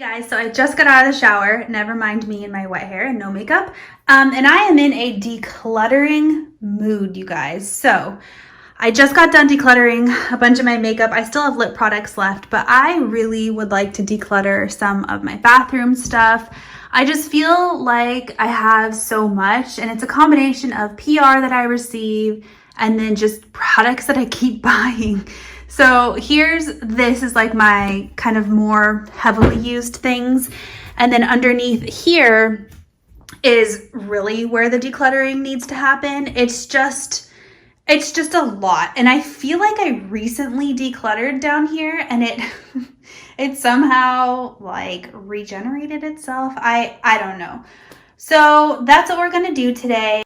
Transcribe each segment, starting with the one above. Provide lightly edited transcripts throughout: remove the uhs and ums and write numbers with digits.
Guys, so I just got out of the shower, never mind me and my wet hair and no makeup, and I am in a decluttering mood, you guys. So I just got done decluttering a bunch of my makeup. I still have lip products left, but I really would like to declutter some of my bathroom stuff. I just feel like I have so much, and it's a combination of PR that I receive and then just products that I keep buying. So this is like my kind of more heavily used things. And then underneath here is really where the decluttering needs to happen. It's just a lot. And I feel like I recently decluttered down here and it somehow like regenerated itself. I don't know. So that's what we're gonna do today.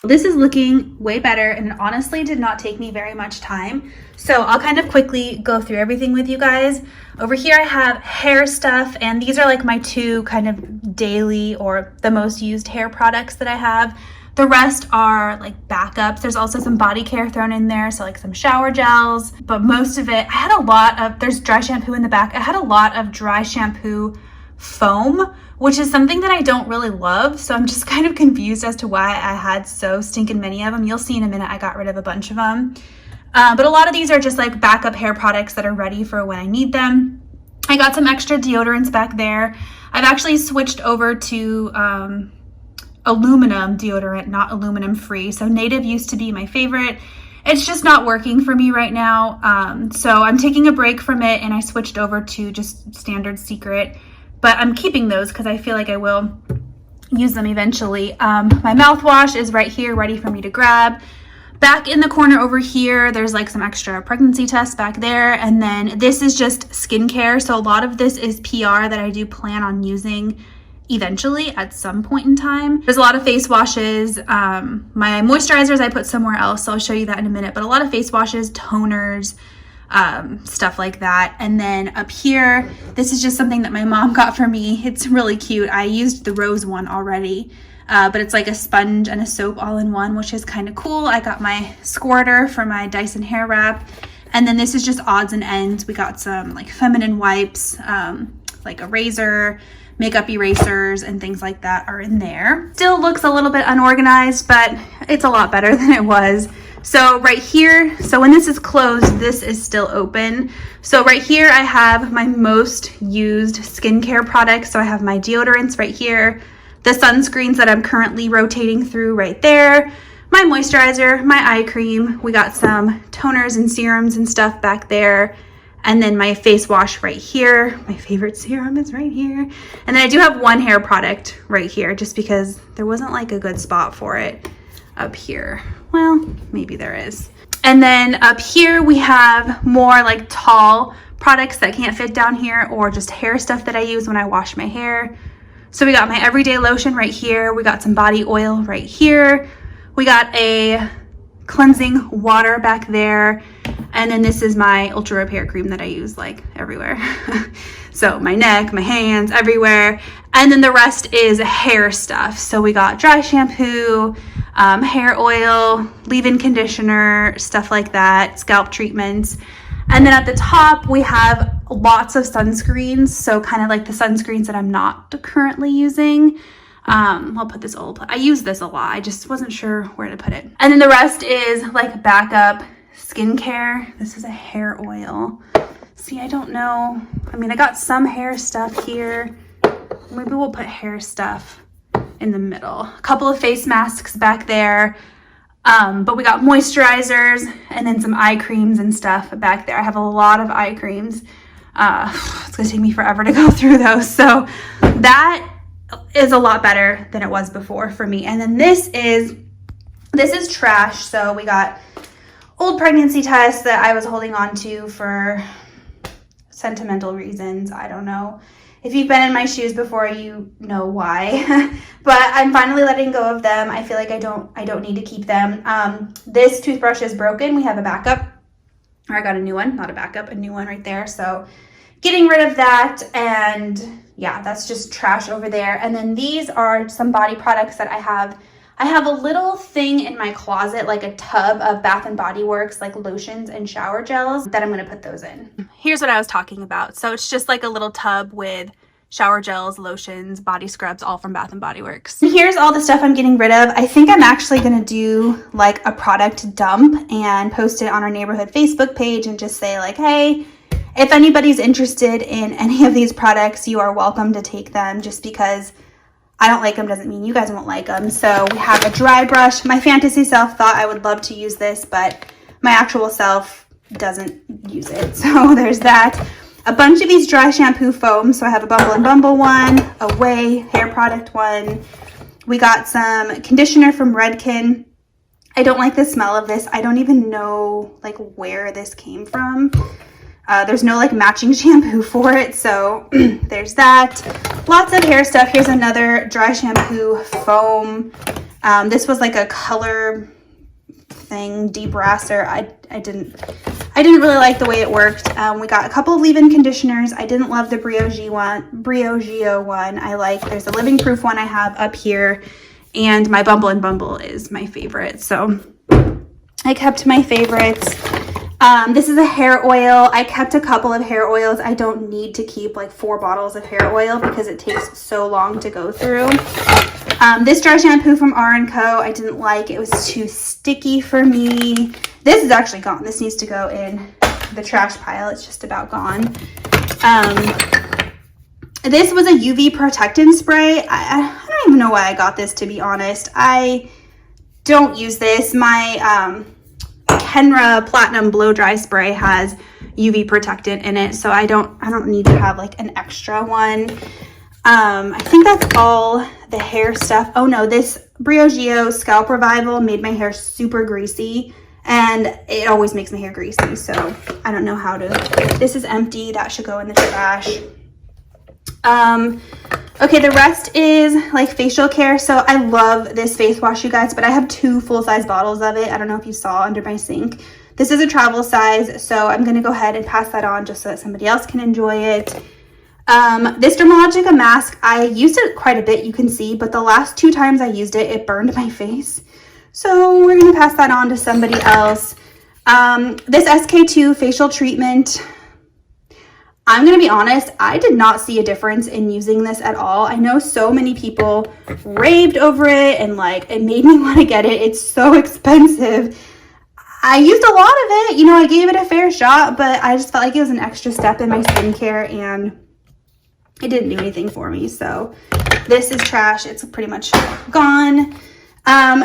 This is looking way better and it honestly did not take me very much time. So I'll kind of quickly go through everything with you guys. Over here I have hair stuff, and these are like my two kind of daily or the most used hair products that I have. The rest are like backups. There's also some body care thrown in there, so like some shower gels, but most of it, there's dry shampoo in the back. I had a lot of dry shampoo foam, which is something that I don't really love. So I'm just kind of confused as to why I had so stinking many of them. You'll see in a minute, I got rid of a bunch of them. But a lot of these are just like backup hair products that are ready for when I need them. I got some extra deodorants back there. I've actually switched over to aluminum deodorant, not aluminum free. So Native used to be my favorite. It's just not working for me right now. So I'm taking a break from it and I switched over to just standard Secret. But I'm keeping those because I feel like I will use them eventually. My mouthwash is right here, ready for me to grab. Back in the corner over here, there's like some extra pregnancy tests back there. And then this is just skincare. So a lot of this is PR that I do plan on using eventually at some point in time. There's a lot of face washes. My moisturizers I put somewhere else, so I'll show you that in a minute. But a lot of face washes, toners, stuff like that. And then up here, this is just something that my mom got for me. It's really cute. I used the rose one already, but it's like a sponge and a soap all in one, which is kind of cool. I got my squirter for my Dyson hair wrap. And then this is just odds and ends. We got some like feminine wipes, like a razor, makeup erasers, and things like that are in there. Still looks a little bit unorganized, but it's a lot better than it was. So right here, so when this is closed, this is still open. So right here, I have my most used skincare products. So I have my deodorants right here, the sunscreens that I'm currently rotating through right there, my moisturizer, my eye cream. We got some toners and serums and stuff back there. And then my face wash right here. My favorite serum is right here. And then I do have one hair product right here just because there wasn't like a good spot for it up here. Well, maybe there is. And then up here we have more like tall products that can't fit down here, or just hair stuff that I use when I wash my hair. So we got my everyday lotion right here. We got some body oil right here. We got a cleansing water back there. And then this is my ultra repair cream that I use like everywhere. So my neck, my hands, everywhere. And then the rest is hair stuff. So we got dry shampoo, hair oil, leave-in conditioner, stuff like that, scalp treatments. And then at the top, we have lots of sunscreens. So kind of like the sunscreens that I'm not currently using. I'll put this I use this a lot. I just wasn't sure where to put it. And then the rest is like backup skincare. This is a hair oil. See, I don't know. I mean, I got some hair stuff here. Maybe we'll put hair stuff in the middle. A couple of face masks back there. But we got moisturizers and then some eye creams and stuff back there. I have a lot of eye creams. It's gonna take me forever to go through those. So that is a lot better than it was before for me. And then this is trash. So we got old pregnancy tests that I was holding on to for sentimental reasons. I don't know. If you've been in my shoes before, you know why. But I'm finally letting go of them. I feel like I don't need to keep them. This toothbrush is broken. We have a backup. or I got a new one, not a backup, a new one right there. So getting rid of that, and yeah, that's just trash over there. And then these are some body products that I have. I have a little thing in my closet, like a tub of Bath and Body Works, like lotions and shower gels that I'm gonna put those in. Here's what I was talking about. So it's just like a little tub with shower gels, lotions, body scrubs, all from Bath and Body Works. And here's all the stuff I'm getting rid of. I think I'm actually gonna do like a product dump and post it on our neighborhood Facebook page and just say like, hey, if anybody's interested in any of these products, you are welcome to take them. Just because I don't like them doesn't mean you guys won't like them. So we have a dry brush. My fantasy self thought I would love to use this, but my actual self doesn't use it. So there's that. A bunch of these dry shampoo foams. So I have a Bumble and Bumble one, a Way hair product one. We got some conditioner from Redken. I don't like the smell of this. I don't even know like where this came from. There's no like matching shampoo for it. So there's that. Lots of hair stuff. Here's another dry shampoo foam. This was like a color thing, debrasser. I didn't really like the way it worked. We got a couple of leave-in conditioners. I didn't love the Briogeo one. There's a living proof one I have up here, and my Bumble and Bumble is my favorite. So I kept my favorites. This is a hair oil. I kept a couple of hair oils. I don't need to keep like 4 bottles of hair oil because it takes so long to go through. This dry shampoo from R&Co. I didn't like. It was too sticky for me. This is actually gone. This needs to go in the trash pile. It's just about gone. This was a UV protectant spray. I don't even know why I got this, to be honest. I don't use this. My Kenra Platinum Blow Dry Spray has UV protectant in it, so I don't need to have like an extra one. I think that's all the hair stuff. Oh no, this Briogeo Scalp Revival made my hair super greasy, and it always makes my hair greasy, so I don't know how to. This is empty. That should go in the trash. Okay, the rest is like facial care. So I love this face wash, you guys, but I have 2 full-size bottles of it. I don't know if you saw under my sink. This is a travel size, so I'm going to go ahead and pass that on just so that somebody else can enjoy it. This Dermalogica mask, I used it quite a bit, you can see, but the last 2 times I used it, it burned my face. So we're going to pass that on to somebody else. This SK2 facial treatment, I'm going to be honest, I did not see a difference in using this at all. I know so many people raved over it and like it made me want to get it. It's so expensive. I used a lot of it, you know, I gave it a fair shot, but I just felt like it was an extra step in my skincare and it didn't do anything for me. So this is trash. It's pretty much gone.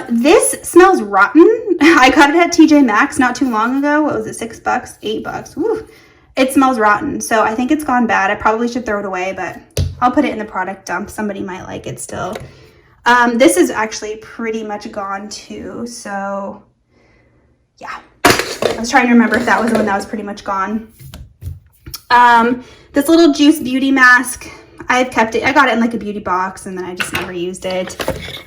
This smells rotten. I got it at TJ Maxx not too long ago. What was it? $6, $8. Woo. It smells rotten, so I think it's gone bad. I probably should throw it away, but I'll put it in the product dump. Somebody might like it still. This is actually pretty much gone too, so yeah. I was trying to remember if that was the one that was pretty much gone. This little Juice Beauty mask, I've kept it. I got it in like a beauty box, and then I just never used it.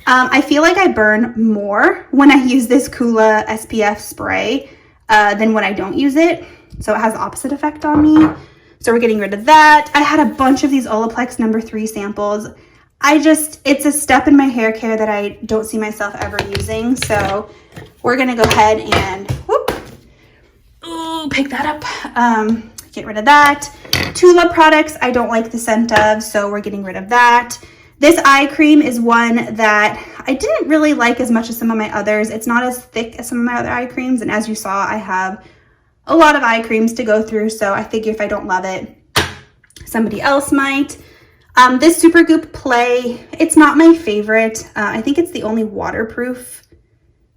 I feel like I burn more when I use this Kula SPF spray than when I don't use it. So it has the opposite effect on me. So we're getting rid of that. I had a bunch of these Olaplex No. 3 samples. It's a step in my hair care that I don't see myself ever using. So we're gonna go ahead and pick that up. Get rid of that. Tula products, I don't like the scent of, so we're getting rid of that. This eye cream is one that I didn't really like as much as some of my others. It's not as thick as some of my other eye creams, and as you saw, I have a lot of eye creams to go through, so I figure if I don't love it, somebody else might. This Supergoop Play, it's not my favorite. I think it's the only waterproof.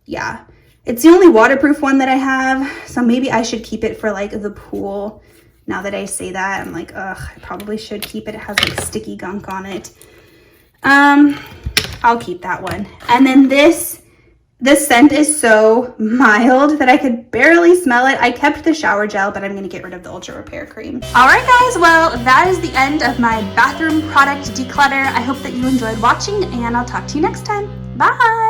Yeah, it's the only waterproof one that I have, so maybe I should keep it for like the pool. Now that I say that, I'm like, ugh, I probably should keep it. It has like sticky gunk on it. I'll keep that one. And then this scent is so mild that I could barely smell it. I kept the shower gel, but I'm going to get rid of the Ultra Repair Cream. All right, guys. Well, that is the end of my bathroom product declutter. I hope that you enjoyed watching, and I'll talk to you next time. Bye.